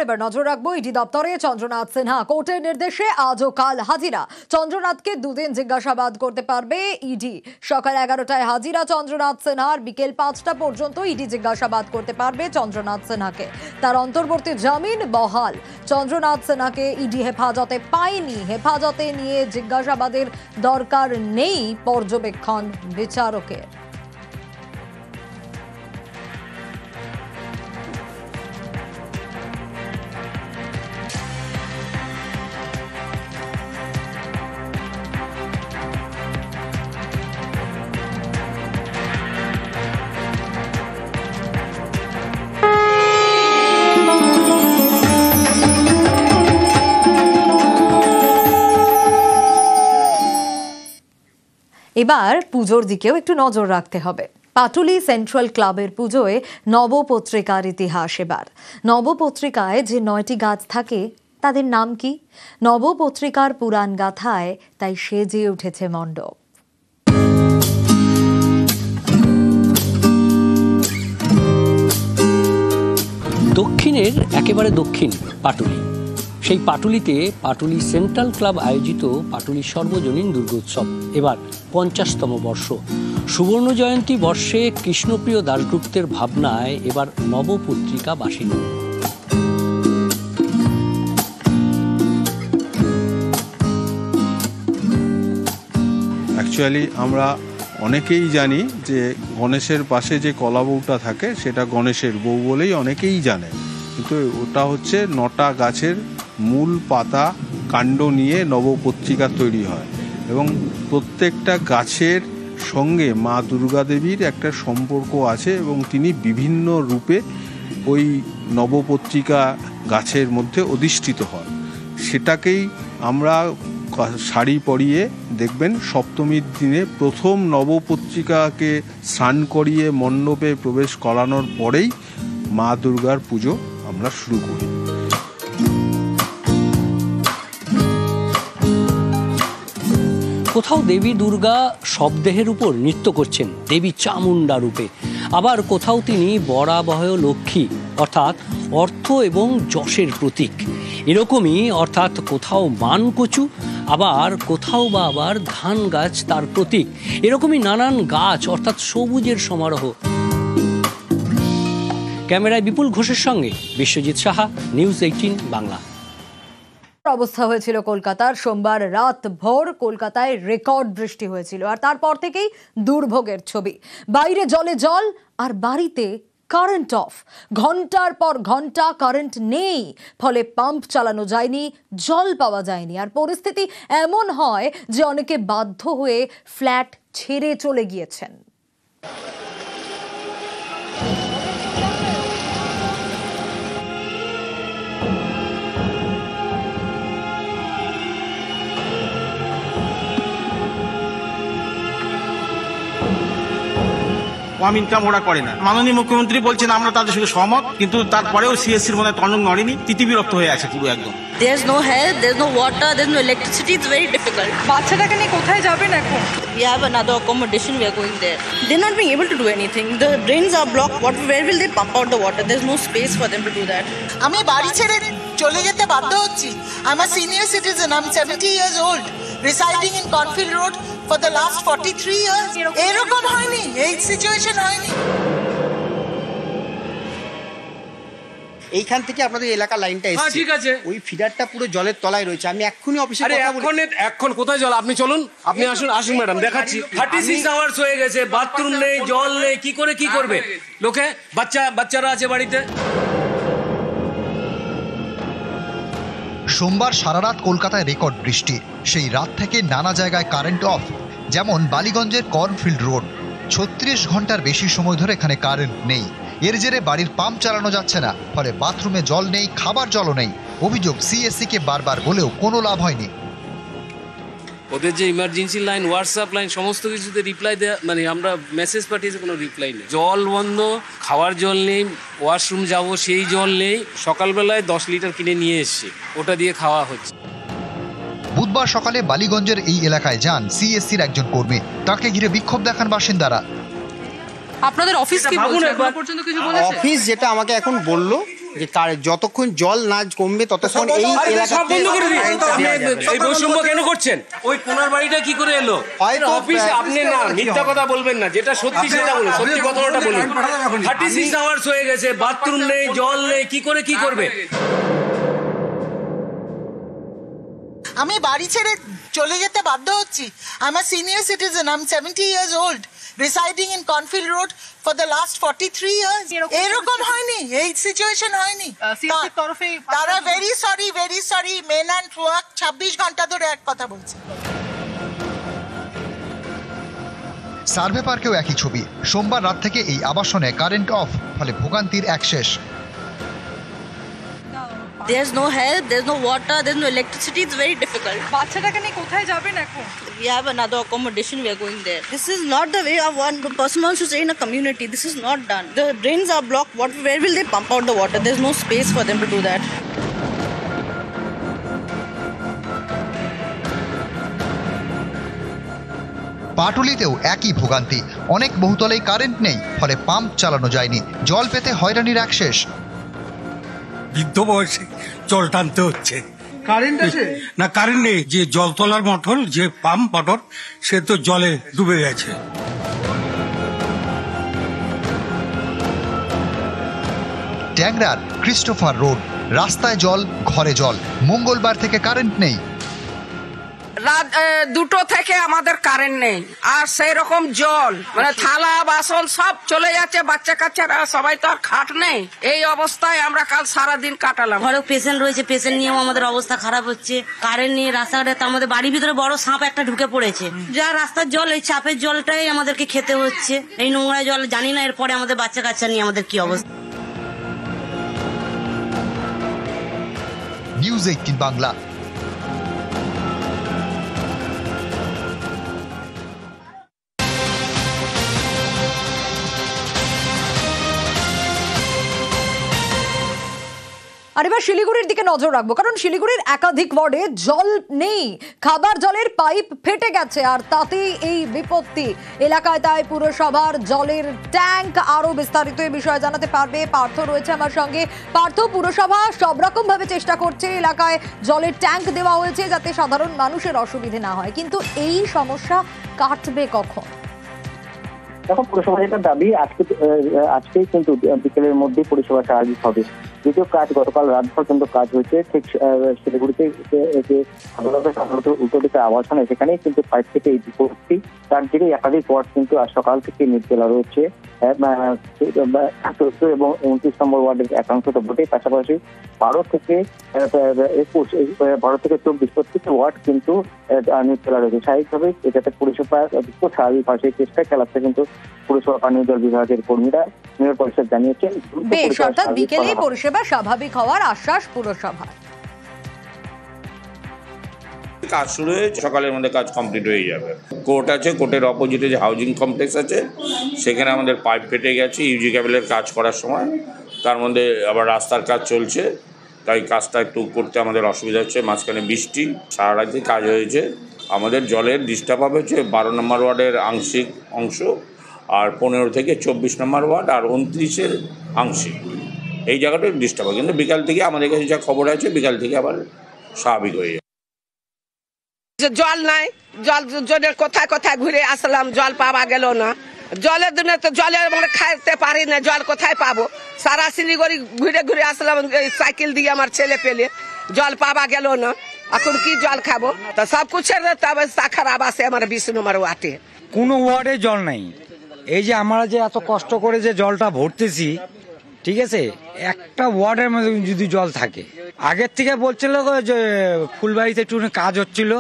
এবার নজর রাখবো ইডি দপ্তরে চন্দ্রনাথ সিনহা কোর্টের নির্দেশে আজ ও কাল হাজিরা। চন্দ্রনাথকে দুদিন জিজ্ঞাসাবাদ করতে পারবে ইডি। সকাল 11টায় হাজিরা চন্দ্রনাথ সিনহার, বিকেল 5টা পর্যন্ত ইডি জিজ্ঞাসাবাদ করতে পারবে চন্দ্রনাথ সিনহাকে। তার অন্তর্বর্তী জামিন বহাল। চন্দ্রনাথ সিনহাকে ইডি হেফাজতে পায়নি, হেফাজতে নিয়ে জিজ্ঞাসাবাদের দরকার নেই পর্যবেক্ষণ বিচারকের। এবার পুজোর দিকেও একটু নজর রাখতে হবে। পাটুলি সেন্ট্রাল ক্লাবের পুজোয় নবপত্রিকার ইতিহাস। এবার নবপত্রিকায় যে 9টি গাছ থাকে তাদের নাম কি? নবপত্রিকার পুরাণ গাথায় তাই সেজে উঠেছে মণ্ডপ। দক্ষিণের একেবারে দক্ষিণ পাটুলি। সেই পাটুলিতে পাটুলি সেন্ট্রাল ক্লাব আয়োজিত পাটুলি সর্বজনীন দুর্গোৎসব এবার 50তম বর্ষ। সুবর্ণ জয়ন্তী বর্ষে কৃষ্ণপ্রিয় দাশগুপ্তের ভাবনায় এবার নবপত্রিকা বাসিনী। অ্যাকচুয়ালি আমরা অনেকেই জানি যে গণেশের পাশে যে কলা বউটা থাকে সেটা গণেশের বউ বলেই অনেকেই জানে, কিন্তু ওটা হচ্ছে 9টা গাছের মূল পাতা কাণ্ড নিয়ে নবপত্রিকা তৈরি হয় এবং প্রত্যেকটা গাছের সঙ্গে মা দুর্গা দেবীর একটা সম্পর্ক আছে এবং তিনি বিভিন্ন রূপে ওই নবপত্রিকা গাছের মধ্যে অধিষ্ঠিত হন। সেটাকেই আমরা শাড়ি পরিয়ে দেখবেন সপ্তমীর দিনে প্রথম নবপত্রিকাকে স্নান করিয়ে মণ্ডপে প্রবেশ করানোর পরেই মা দুর্গার পুজো আমরা শুরু করি। কোথাও দেবী দুর্গা শবদেহের উপর নৃত্য করছেন দেবী চামুণ্ডা রূপে, আবার কোথাও তিনি বরাবহ লক্ষ্মী অর্থাৎ অর্থ এবং যশের প্রতীক। এরকমই অর্থাৎ কোথাও মানকচু, আবার কোথাও বা আবার ধান গাছ তার প্রতীক। এরকমই নানান গাছ অর্থাৎ সবুজের সমারোহ। ক্যামেরায় বিপুল ঘোষের সঙ্গে বিশ্বজিৎ সাহা, নিউজ 18 বাংলা। অবস্থা হয়েছিল কলকাতার। সোমবার রাত ভোর কলকাতায় রেকর্ড বৃষ্টি হয়েছিল, আর তারপর থেকেই দুর্ভোগের ছবি। বাইরে জলে জল আর বাড়িতে কারেন্ট অফ। ঘন্টার পর ঘন্টা কারেন্ট নেই, ফলে পাম্প চালানো যায়নি, জল পাওয়া যায়নি। আর পরিস্থিতি এমন হয় যে অনেকে বাধ্য হয়ে ফ্ল্যাট ছেড়ে চলে গিয়েছেন। কম ইনকাম ওরা করে না। মাননীয় মুখ্যমন্ত্রী বলছেন আমরা তাদের সঙ্গে সহমত, কিন্তু তারপরেও সিএসসির মনে তরঙ্গ নড়েনি, তিতিবিরক্ত হয়ে আছে পুরো একদম। There's no health, there's no water, there's no electricity. It's very difficult. বাচ্চাটাকে নিয়ে কোথায় যাবেন এখন? We have another accommodation. We are going there. They're not being able to do anything. The drains are blocked. Where will they pump out the water? There's no space for them to do that. আমি বাড়ি ছেড়ে চলে যেতে বাধ্য হচ্ছি। I'm a senior citizen. I'm 70 years old, residing in Cornfield Road for the last 43 years. এরকম হয়নি, এই সিচুয়েশন হয়নি। এইখান থেকে আপনাদের এলাকা লাইনটা এসেছে, ঠিক আছে, ওই ফিডারটা পুরো জলের তলায় রয়েছে। আমি এক্ষুনি অফিসে এখন কোথায় জল? আপনি চলুন, আপনি আসুন ম্যাডাম, দেখাচ্ছি। 36 আওয়ার্স হয়ে গেছে, বাথরুম নেই, জল নেই, কি করে কি করবে লোকে? বাচ্চারা আছে বাড়িতে। সোমবার সারা রাত কলকাতায় রেকর্ড বৃষ্টি। সেই রাত থেকে নানা জায়গায় কারেন্ট অফ, যেমন বালিগঞ্জের কর্নফিল্ড রোড। 36 ঘন্টার বেশি সময় ধরে এখানে কারেন্ট নেই। এর জেরে বাড়ির পাম্প চালানো যাচ্ছে না, ফলে বাথরুমে জল নেই, খাবার জলও নেই। অভিযোগ সিএসসি কে বারবার বলেও কোনো লাভ হয়নি। ওদের যে ইমার্জেন্সি লাইন, হোয়াটসঅ্যাপ লাইন, সমস্ত কিছুতে রিপ্লাই দেওয়া, মানে আমরা মেসেজ পাঠিয়েছি, কোনো রিপ্লাই নেই। জল বন্ধ, খাওয়ার জল নেই, ওয়াশরুম যাব সেই জল নেই। সকালবেলায় 10 লিটার কিনে নিয়ে এসছি, ওটা দিয়ে খাওয়া হচ্ছে। বুধবার সকালে বালিগঞ্জের এই এলাকায় যান সিএসসির একজন কর্মী। তাকে ঘিরে বিক্ষোভ দেখান বাসিন্দারা। আপনাদের অফিস কি বলছে? এখন পর্যন্ত কিছু বলেছে? অফিস যেটা আমাকে এখন বললো যে তার যতক্ষণ জল না কমবে ততক্ষণ এই এলাকাতে এই বৈষম্য কেন করছেন? ওই কোনার বাড়িটা কি করে এলো? অফিস আপনি না মিথ্যা কথা বলবেন না, যেটা সত্যি সেটা বলুন, সত্যি কথাটা বলুন। 36 আওয়ার্স হয়ে গেছে, বাথরুম নেই, জল নেই, কি করবে? আমি বাড়ি ছেড়ে চলে যেতে বাধ্য হচ্ছি। I am a senior citizen, I am 70 years old, residing in Cornfield Road for the last 43 years. এরকম হয়নি, এই সিচুয়েশন হয়নি। তারা very sorry men and work 26 ঘন্টা ধরে এক কথা বলছে। সার্ভে পার্কেও একই ছবি। সোমবার রাত থেকে এই আবাসনে কারেন্ট অফ, ফলে ভোগান্তির এক শেষ। There's no help, there's no water, there's no electricity. It's very difficult. বাচ্চাটাকে নিয়ে কোথায় যাবেন এখন? We have another accommodation. We are going there. This is not the way of one person wants to stay in a community. This is not done. The drains are blocked. Where will they pump out the water? There's no space for them to do that. পাটুলিতেও একই ভোগান্তি। অনেক বহুতলেই current নেই, ফলে pump চালানো যায়নি। জল পেতে হয়রানির এক শেষ। বৃদ্ধ বয়সে জল টানতে হচ্ছে। কারেন্ট আছে না? কারেন্ট নেই। যে জল তোলার মোটর, যে পাম্প মোটর, সে তো জলে ডুবে গেছে। ট্যাংরার ক্রিস্টোফার রোড, রাস্তায় জল, ঘরে জল। মঙ্গলবার থেকে কারেন্ট নেই। রাত 2টো থেকে আমাদের কারেন্ট নেই, আর সেই রকম জল, মানে থালা বাসন সব চলে যাচ্ছে। বাচ্চা কাচ্চারা সবাই তো আর খাট নেই। এই অবস্থায় আমরা কাল সারাদিন কাটালাম। ঘরে পেশেন্ট রয়েছে, পেশেন্ট নিয়েও আমাদের অবস্থা খারাপ হচ্ছে। কারেন্ট নিয়ে রাস্তাঘাটে, তার মধ্যে বাড়ির ভিতরে বড় সাপ একটা ঢুকে পড়েছে। যা রাস্তার জল, এই চাপের জলটাই আমাদেরকে খেতে হচ্ছে। এই নোংরা জল, জানি না এরপরে আমাদের বাচ্চা কাচ্চা নিয়ে আমাদের কি অবস্থা। নিউজ 18 বাংলা। আর এবার শিলিগুড়ির দিকে নজর রাখবো, কারণ শিলিগুড়ির একাধিক ওয়ার্ডে জল নেই, খাবার জলের পাইপ ফেটে গেছে, আর তাতেই এই বিপত্তি এলাকায়। তাই পুরসভার জলের ট্যাঙ্ক আরো বিস্তারিত এই বিষয়ে জানাতে পারবে পার্থ রয়েছে আমার সঙ্গে। পার্থ, পুরসভা সব রকম ভাবে চেষ্টা করছে, এলাকায় জলের ট্যাঙ্ক দেওয়া হয়েছে যাতে সাধারণ মানুষের অসুবিধে না হয়, কিন্তু এই সমস্যা কাটবে কখন? এখন পুরসভা যেটা দাবি, আজকেই কিন্তু বিকেলের মধ্যে পরিষেবা স্বাভাবিক হবে। যদিও কাজ গতকাল রাত পর্যন্ত কাজ হয়েছে, ঠিক শিলিগুড়িতে যে সাধারণত উল্টো দিকে আবাসনে, সেখানেই কিন্তু পাইপ থেকে এই বিপত্তি। তার দিকে একাধিক ওয়ার্ড কিন্তু আজ সকাল থেকে নির্জলা রয়েছে, এবং 29 নম্বর ওয়ার্ডের একাংশ তো বটেই, পাশাপাশি 12 থেকে 24 প্রত্যেকটি ওয়ার্ড কিন্তু নির্জলা রয়েছে। স্বাভাবিকভাবে যাতে পরিষেবা স্বাভাবিক হয় সেই চেষ্টায় চালাচ্ছে কিন্তু পুরসভা পানীয় জল বিভাগের কর্মীরা। মেয়র পরিষদ জানিয়েছেন বেশ, অর্থাৎ বিকেলে পরিষেবা স্বাভাবিক হওয়ার আশ্বাস পুরসভা। কাজ শুরু হয়ে সকালের মধ্যে কাজ কমপ্লিট হয়ে যাবে। কোর্ট আছে, কোর্টের অপোজিটে যে হাউজিং কমপ্লেক্স আছে, সেখানে আমাদের পাইপ ফেটে গেছে ইউজি কেবলের কাজ করার সময়। তার মধ্যে আবার রাস্তার কাজ চলছে, তাই কাজটা একটু করতে আমাদের অসুবিধা হচ্ছে। মাঝখানে বৃষ্টি, সারা রাতে কাজ হয়েছে। আমাদের জলের ডিস্টার্ব হয়েছে 12 নম্বর ওয়ার্ডের আংশিক অংশ, আর 15 থেকে 24 নম্বর ওয়ার্ড, আর 29-এর আংশিক। এই জায়গাটা ডিস্টার্ব হয়, কিন্তু বিকাল থেকে আমাদের কাছে যা খবর আছে, বিকাল থেকে আবার স্বাভাবিক হয়ে যায়। জল নাই, জলের কোথায় কোথায় ঘুরে আসলাম, জল পাওয়া গেল না। জলের দিনে তো জলের আমরা খাইতে পারি না, জল কোথায় পাবো? সারা শিলিগুড়ি ঘুরে ঘুরে আসলাম সাইকেল দিয়ে, আমার ছেলে পেলে, জল পাওয়া গেল না। এখন কি জল খাবো? তো সব কিছুর অবস্থা খারাপ আছে আমার 20 নম্বর ওয়ার্ডে। কোনো ওয়ার্ডে জল নাই। এই যে আমরা যে এত কষ্ট করে যে জলটা ভরতেছি, ঠিক আছে, একটা ওয়ার্ডের মধ্যে যদি জল থাকে। আগের থেকে বলছিল যে ফুলবাড়িতে একটু কাজ হচ্ছিল,